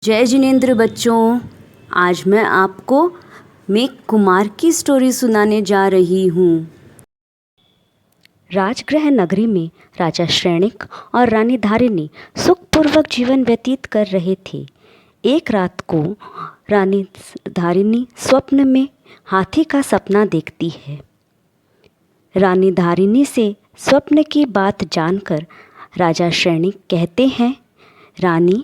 जय जिनेंद्र बच्चों, आज मैं आपको मेघ कुमार की स्टोरी सुनाने जा रही हूँ। राजगृह नगरी में राजा श्रेणिक और रानी धारिणी सुखपूर्वक जीवन व्यतीत कर रहे थे। एक रात को रानी धारिणी स्वप्न में हाथी का सपना देखती है। रानी धारिणी से स्वप्न की बात जानकर राजा श्रेणिक कहते हैं, रानी,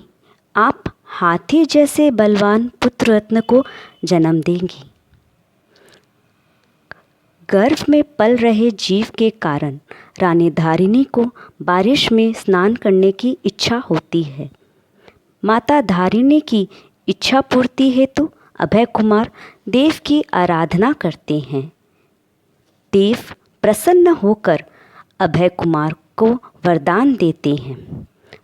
आप हाथी जैसे बलवान पुत्र रत्न को जन्म देंगी। गर्भ में पल रहे जीव के कारण रानी धारिणी को बारिश में स्नान करने की इच्छा होती है। माता धारिणी की इच्छा पूर्ति हेतु अभय कुमार देव की आराधना करते हैं। देव प्रसन्न होकर अभय कुमार को वरदान देते हैं।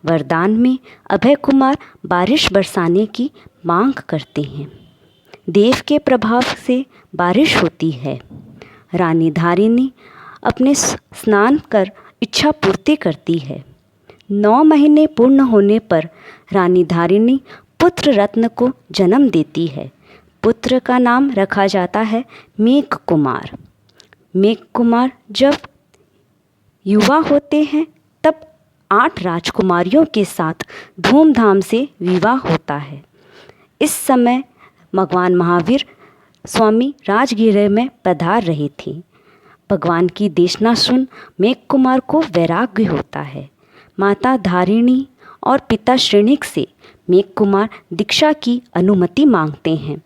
वरदान में अभय कुमार बारिश बरसाने की मांग करते हैं। देव के प्रभाव से बारिश होती है। रानी धारिणी अपने स्नान कर इच्छा पूर्ति करती है। 9 महीने पूर्ण होने पर रानी धारिणी पुत्र रत्न को जन्म देती है। पुत्र का नाम रखा जाता है मेघ कुमार। मेघ कुमार जब युवा होते हैं तब 8 राजकुमारियों के साथ धूमधाम से विवाह होता है। इस समय भगवान महावीर स्वामी राजगृह में पधार रहे थे। भगवान की देशना सुन मेघ कुमार को वैराग्य होता है। माता धारिणी और पिता श्रेणिक से मेघ कुमार दीक्षा की अनुमति मांगते हैं।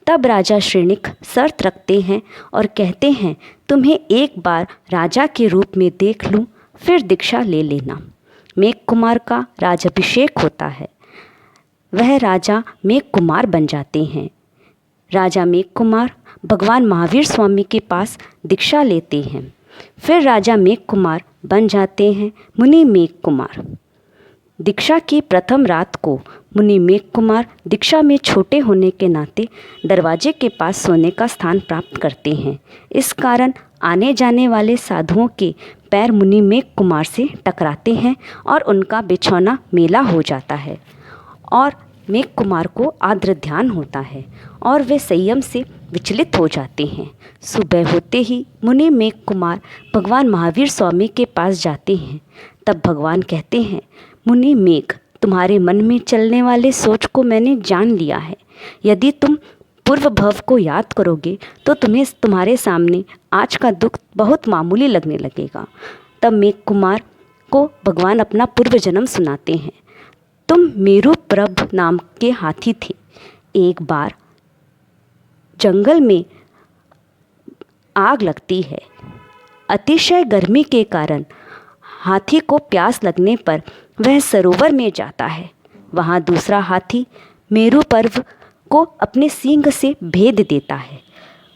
तब राजा श्रेणिक शर्त रखते हैं और कहते हैं, तुम्हें एक बार राजा के रूप में देख लूँ, फिर दीक्षा ले लेना। मेघ कुमार का राजाभिषेक होता है। वह राजा मेघ कुमार बन जाते हैं। राजा मेघ कुमार भगवान महावीर स्वामी के पास दीक्षा लेते हैं। फिर राजा मेघ कुमार बन जाते हैं मुनि मेघ कुमार। दीक्षा की प्रथम रात को मुनि मेघ कुमार दीक्षा में छोटे होने के नाते दरवाजे के पास सोने का स्थान प्राप्त करते हैं। इस कारण आने जाने वाले साधुओं के पैर मुनि मेघ कुमार से टकराते हैं और उनका बिछौना मेला हो जाता है और मेघ कुमार को आर्द्र ध्यान होता है और वे संयम से विचलित हो जाते हैं। सुबह होते ही मुनि मेघ कुमार भगवान महावीर स्वामी के पास जाते हैं। तब भगवान कहते हैं, मुनि मेघ, तुम्हारे मन में चलने वाले सोच को मैंने जान लिया है। यदि तुम पूर्व भव को याद करोगे तो तुम्हें तुम्हारे सामने आज का दुख बहुत मामूली लगने लगेगा। तब मेघ कुमार को भगवान अपना पूर्व जन्म सुनाते हैं। तुम मेरुप्रभ नाम के हाथी थे। एक बार जंगल में आग लगती है। अतिशय गर्मी के कारण हाथी को प्यास लगने पर वह सरोवर में जाता है। वहाँ दूसरा हाथी मेरुपर्व को अपने सींग से भेद देता है।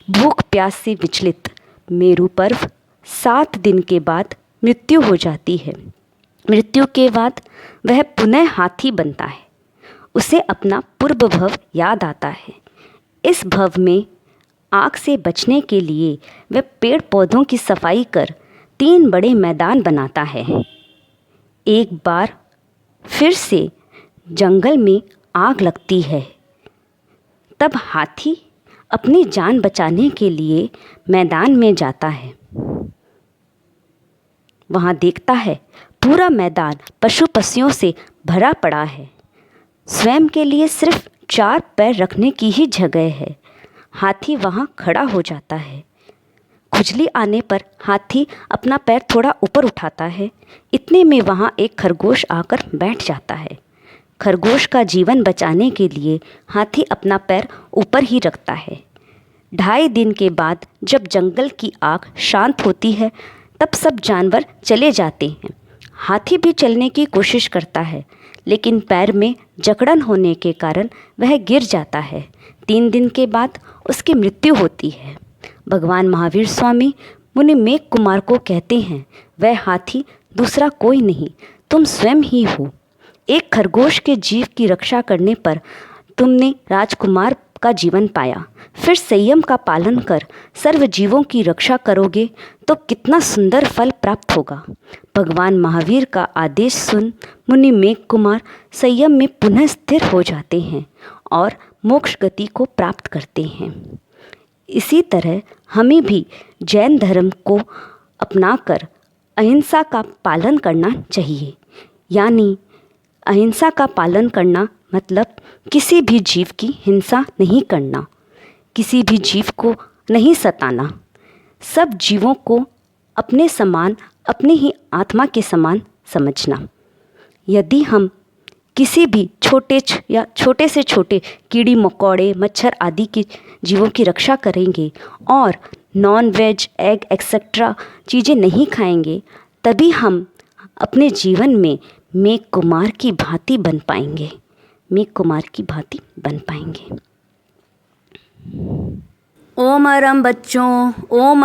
भूख प्यास से विचलित मेरुपर्व 7 दिन के बाद मृत्यु हो जाती है। मृत्यु के बाद वह पुनः हाथी बनता है। उसे अपना पूर्व भव याद आता है। इस भव में आग से बचने के लिए वह पेड़ पौधों की सफाई कर 3 बड़े मैदान बनाता है। एक बार फिर से जंगल में आग लगती है। तब हाथी अपनी जान बचाने के लिए मैदान में जाता है। वहाँ देखता है पूरा मैदान पशु पक्षियों से भरा पड़ा है। स्वयं के लिए सिर्फ 4 पैर रखने की ही जगह है। हाथी वहाँ खड़ा हो जाता है। खुजली आने पर हाथी अपना पैर थोड़ा ऊपर उठाता है। इतने में वहाँ एक खरगोश आकर बैठ जाता है। खरगोश का जीवन बचाने के लिए हाथी अपना पैर ऊपर ही रखता है। 2.5 दिन के बाद जब जंगल की आग शांत होती है तब सब जानवर चले जाते हैं। हाथी भी चलने की कोशिश करता है, लेकिन पैर में जकड़न होने के कारण वह गिर जाता है। 3 दिन के बाद उसकी मृत्यु होती है। भगवान महावीर स्वामी मुनि मेघ कुमार को कहते हैं, वह हाथी दूसरा कोई नहीं, तुम स्वयं ही हो। एक खरगोश के जीव की रक्षा करने पर तुमने राजकुमार का जीवन पाया। फिर संयम का पालन कर सर्व जीवों की रक्षा करोगे तो कितना सुंदर फल प्राप्त होगा। भगवान महावीर का आदेश सुन मुनि मेघ कुमार संयम में पुनः स्थिर हो जाते हैं और मोक्ष गति को प्राप्त करते हैं। इसी तरह हमें भी जैन धर्म को अपनाकर अहिंसा का पालन करना चाहिए। यानी अहिंसा का पालन करना मतलब किसी भी जीव की हिंसा नहीं करना, किसी भी जीव को नहीं सताना, सब जीवों को अपने समान, अपने ही आत्मा के समान समझना। यदि हम किसी भी छोटे से छोटे कीड़ी मकोड़े मच्छर आदि के जीवों की रक्षा करेंगे और नॉन वेज एग एक्सेट्रा चीज़ें नहीं खाएंगे, तभी हम अपने जीवन में मेघ कुमार की भांति बन पाएंगे, मेघ कुमार की भांति बन पाएंगे। ओम अरम बच्चों, ओम